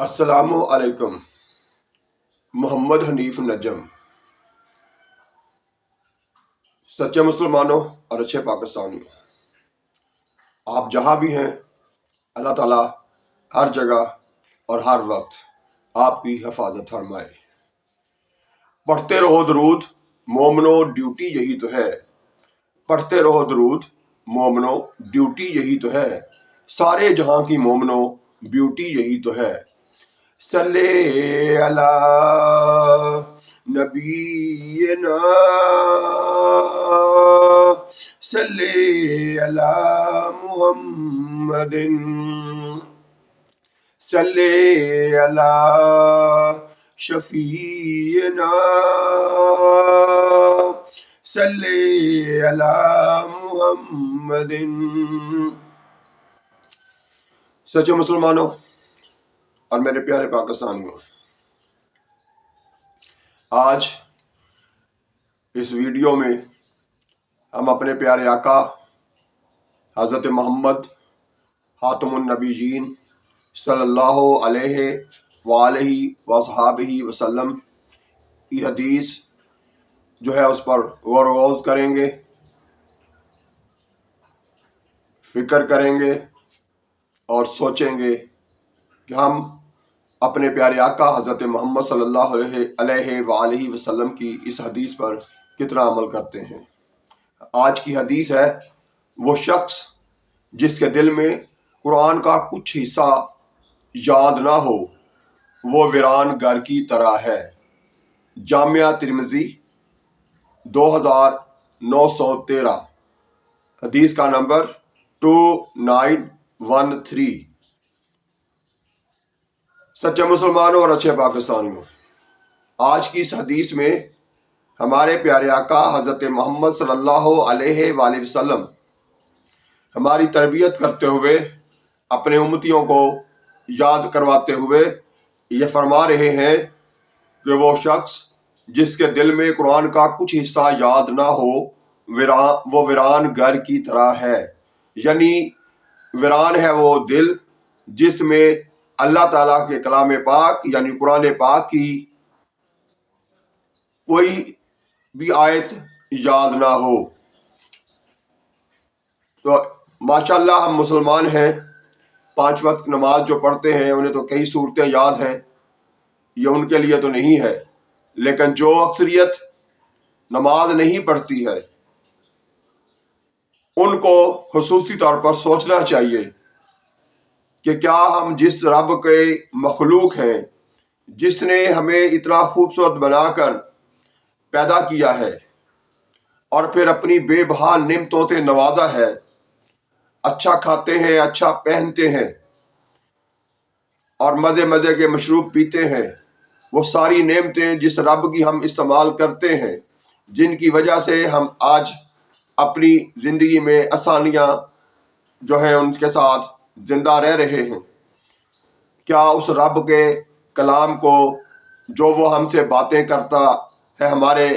السلام علیکم۔ محمد حنیف نجم۔ سچے مسلمانوں اور اچھے پاکستانیوں، آپ جہاں بھی ہیں، اللہ تعالیٰ ہر جگہ اور ہر وقت آپ کی حفاظت فرمائے۔ پڑھتے رہو درود مومنو، ڈیوٹی یہی تو ہے۔ پڑھتے رہو درود مومنو، ڈیوٹی یہی تو ہے۔ سارے جہاں کی مومنو، بیوٹی یہی تو ہے۔ صلی علی نبینا، صلی علی محمد، صلی علی شفیعنا، صلی علی محمد۔ سچے مسلمانوں اور میرے پیارے پاکستانیوں، آج اس ویڈیو میں ہم اپنے پیارے آقا حضرت محمد خاتم النبیین صلی اللہ علیہ وآلہ وصحابہ وسلم کی حدیث جو ہے اس پر غور و خوض کریں گے، فکر کریں گے اور سوچیں گے کہ ہم اپنے پیارے آقا حضرت محمد صلی اللہ علیہ وآلہ وسلم کی اس حدیث پر کتنا عمل کرتے ہیں۔ آج کی حدیث ہے، وہ شخص جس کے دل میں قرآن کا کچھ حصہ یاد نہ ہو، وہ ویران گھر کی طرح ہے۔ جامعہ ترمذی 2913، حدیث کا نمبر 2913۔ سچے مسلمانوں اور اچھے پاکستانیوں، آج کی اس حدیث میں ہمارے پیارے آقا حضرت محمد صلی اللہ علیہ وآلہ وسلم ہماری تربیت کرتے ہوئے، اپنے امتیوں کو یاد کرواتے ہوئے یہ فرما رہے ہیں کہ وہ شخص جس کے دل میں قرآن کا کچھ حصہ یاد نہ ہو، وہ ویران گھر کی طرح ہے۔ یعنی ویران ہے وہ دل جس میں اللہ تعالیٰ کے کلام پاک یعنی قرآن پاک کی کوئی بھی آیت یاد نہ ہو۔ تو ماشاءاللہ ہم مسلمان ہیں، 5 وقت نماز جو پڑھتے ہیں انہیں تو کئی صورتیں یاد ہیں، یہ ان کے لیے تو نہیں ہے، لیکن جو اکثریت نماز نہیں پڑھتی ہے ان کو خصوصی طور پر سوچنا چاہیے کہ کیا ہم جس رب کے مخلوق ہیں، جس نے ہمیں اتنا خوبصورت بنا کر پیدا کیا ہے اور پھر اپنی بے بہا نعمتوں سے نوازا ہے، اچھا کھاتے ہیں، اچھا پہنتے ہیں اور مزے مزے کے مشروب پیتے ہیں، وہ ساری نعمتیں جس رب کی ہم استعمال کرتے ہیں، جن کی وجہ سے ہم آج اپنی زندگی میں آسانیاں جو ہیں ان کے ساتھ زندہ رہ رہے ہیں، کیا اس رب کے کلام کو جو وہ ہم سے باتیں کرتا ہے ہمارے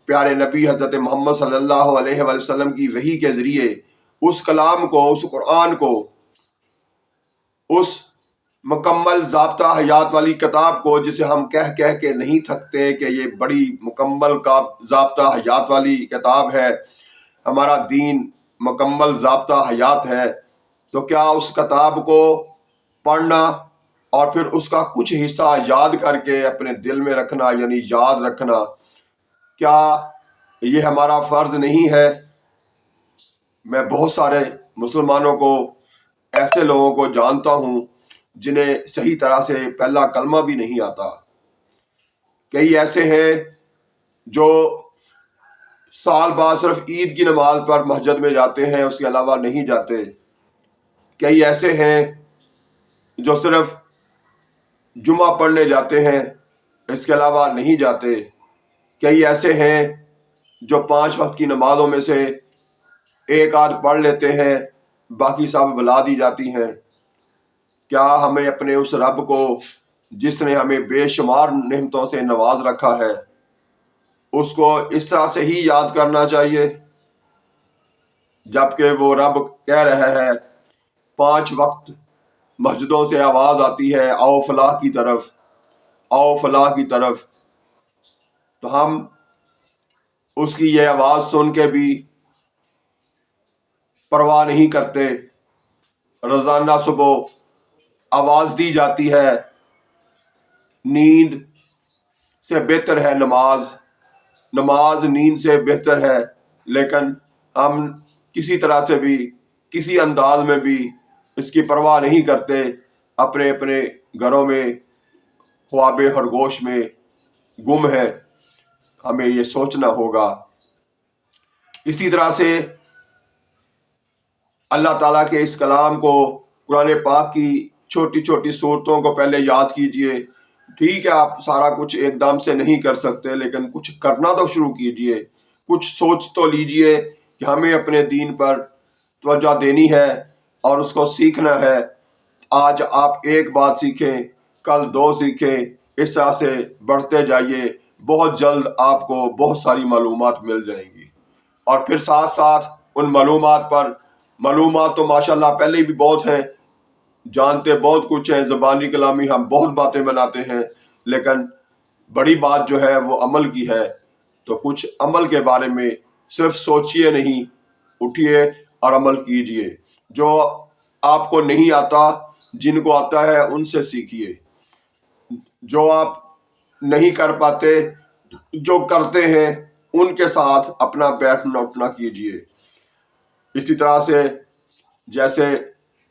پیارے نبی حضرت محمد صلی اللہ علیہ وآلہ وسلم کی وحی کے ذریعے، اس کلام کو، اس قرآن کو، اس مکمل ضابطہ حیات والی کتاب کو جسے ہم کہہ کے نہیں تھکتے کہ یہ بڑی مکمل ضابطہ حیات والی کتاب ہے، ہمارا دین مکمل ضابطہ حیات ہے، تو کیا اس کتاب کو پڑھنا اور پھر اس کا کچھ حصہ یاد کر کے اپنے دل میں رکھنا یعنی یاد رکھنا، کیا یہ ہمارا فرض نہیں ہے؟ میں بہت سارے مسلمانوں کو، ایسے لوگوں کو جانتا ہوں جنہیں صحیح طرح سے پہلا کلمہ بھی نہیں آتا۔ کئی ایسے ہیں جو سال بعد صرف عید کی نماز پر مسجد میں جاتے ہیں، اس کے علاوہ نہیں جاتے۔ کئی ایسے ہیں جو صرف جمعہ پڑھنے جاتے ہیں، اس کے علاوہ نہیں جاتے۔ کئی ایسے ہیں جو 5 وقت کی نمازوں میں سے ایک آدھ پڑھ لیتے ہیں، باقی سب بھلا دی جاتی ہیں۔ کیا ہمیں اپنے اس رب کو جس نے ہمیں بے شمار نعمتوں سے نواز رکھا ہے، اس کو اس طرح سے ہی یاد کرنا چاہیے جبکہ وہ رب کہہ رہا ہے 5 وقت مسجدوں سے آواز آتی ہے آؤ فلاح کی طرف، آؤ فلاح کی طرف، تو ہم اس کی یہ آواز سن کے بھی پرواہ نہیں کرتے۔ روزانہ صبح آواز دی جاتی ہے، نیند سے بہتر ہے نماز، نماز نیند سے بہتر ہے، لیکن ہم کسی طرح سے بھی، کسی انداز میں بھی اس کی پرواہ نہیں کرتے، اپنے اپنے گھروں میں خواب خرگوش میں گم ہے۔ ہمیں یہ سوچنا ہوگا۔ اسی طرح سے اللہ تعالیٰ کے اس کلام کو، قرآن پاک کی چھوٹی چھوٹی صورتوں کو پہلے یاد کیجئے۔ ٹھیک ہے آپ سارا کچھ ایک دم سے نہیں کر سکتے، لیکن کچھ کرنا تو شروع کیجئے، کچھ سوچ تو لیجئے کہ ہمیں اپنے دین پر توجہ دینی ہے اور اس کو سیکھنا ہے۔ آج آپ ایک بات سیکھیں، کل دو سیکھیں، اس طرح سے بڑھتے جائیے، بہت جلد آپ کو بہت ساری معلومات مل جائیں گی۔ اور پھر ساتھ ساتھ ان معلومات تو ماشاءاللہ پہلے بھی بہت ہیں، جانتے بہت کچھ ہیں، زبانی کلامی ہم بہت باتیں بناتے ہیں، لیکن بڑی بات جو ہے وہ عمل کی ہے۔ تو کچھ عمل کے بارے میں صرف سوچئے نہیں، اٹھئے اور عمل کیجئے۔ جو آپ کو نہیں آتا، جن کو آتا ہے ان سے سیکھیے۔ جو آپ نہیں کر پاتے، جو کرتے ہیں ان کے ساتھ اپنا بیٹھنا اٹھنا کیجئے۔ اسی طرح سے جیسے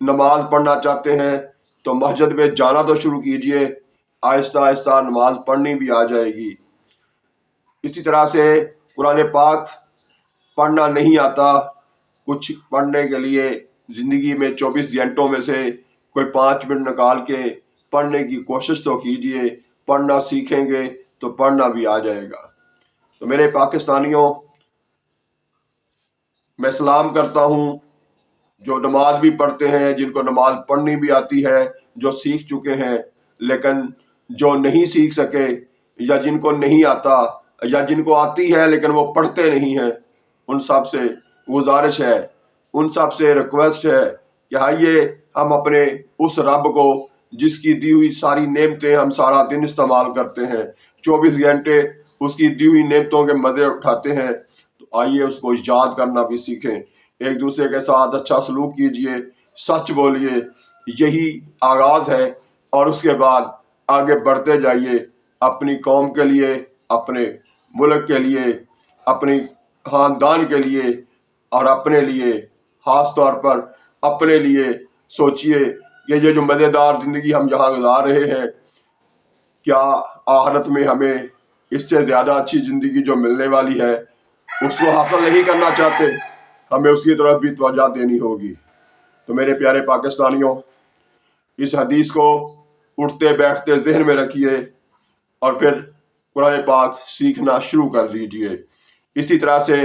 نماز پڑھنا چاہتے ہیں تو مسجد میں جانا تو شروع کیجئے، آہستہ آہستہ نماز پڑھنی بھی آ جائے گی۔ اسی طرح سے قرآن پاک پڑھنا نہیں آتا، کچھ پڑھنے کے لیے زندگی میں 24 گھنٹوں میں سے کوئی 5 منٹ نکال کے پڑھنے کی کوشش تو کیجئے۔ پڑھنا سیکھیں گے تو پڑھنا بھی آ جائے گا۔ تو میرے پاکستانیوں، میں سلام کرتا ہوں جو نماز بھی پڑھتے ہیں، جن کو نماز پڑھنی بھی آتی ہے، جو سیکھ چکے ہیں، لیکن جو نہیں سیکھ سکے یا جن کو نہیں آتا یا جن کو آتی ہے لیکن وہ پڑھتے نہیں ہیں، ان سب سے گزارش ہے، ان سب سے ریکویسٹ ہے کہ آئیے ہم اپنے اس رب کو جس کی دی ہوئی ساری نعمتیں ہم سارا دن استعمال کرتے ہیں، 24 گھنٹے اس کی دی ہوئی نعمتوں کے مزے اٹھاتے ہیں، تو آئیے اس کو یاد کرنا بھی سیکھیں۔ ایک دوسرے کے ساتھ اچھا سلوک کیجئے، سچ بولیے، یہی آغاز ہے، اور اس کے بعد آگے بڑھتے جائیے، اپنی قوم کے لیے، اپنے ملک کے لیے، اپنی خاندان کے لیے اور اپنے لیے، خاص طور پر اپنے لیے سوچئے کہ یہ جو مزیدار زندگی ہم یہاں گزار رہے ہیں، کیا آخرت میں ہمیں اس سے زیادہ اچھی زندگی جو ملنے والی ہے اس کو حاصل نہیں کرنا چاہتے؟ ہمیں اس کی طرف بھی توجہ دینی ہوگی۔ تو میرے پیارے پاکستانیوں، اس حدیث کو اٹھتے بیٹھتے ذہن میں رکھیے اور پھر قرآن پاک سیکھنا شروع کر دیجئے۔ اسی طرح سے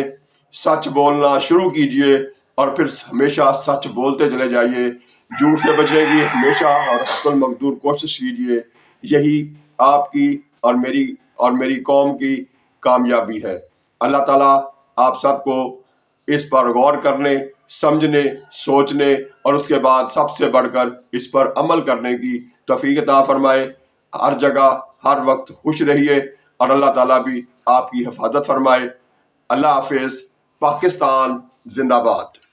سچ بولنا شروع کیجئے اور پھر ہمیشہ سچ بولتے چلے جائیے، جھوٹ سے بچنے کی ہمیشہ اور حق المقدور کوشش کیجئے۔ یہی آپ کی اور میری قوم کی کامیابی ہے۔ اللہ تعالیٰ آپ سب کو اس پر غور کرنے، سمجھنے، سوچنے اور اس کے بعد سب سے بڑھ کر اس پر عمل کرنے کی توفیق عطا فرمائے۔ ہر جگہ ہر وقت خوش رہیے اور اللہ تعالیٰ بھی آپ کی حفاظت فرمائے۔ اللہ حافظ۔ پاکستان زندہ باد۔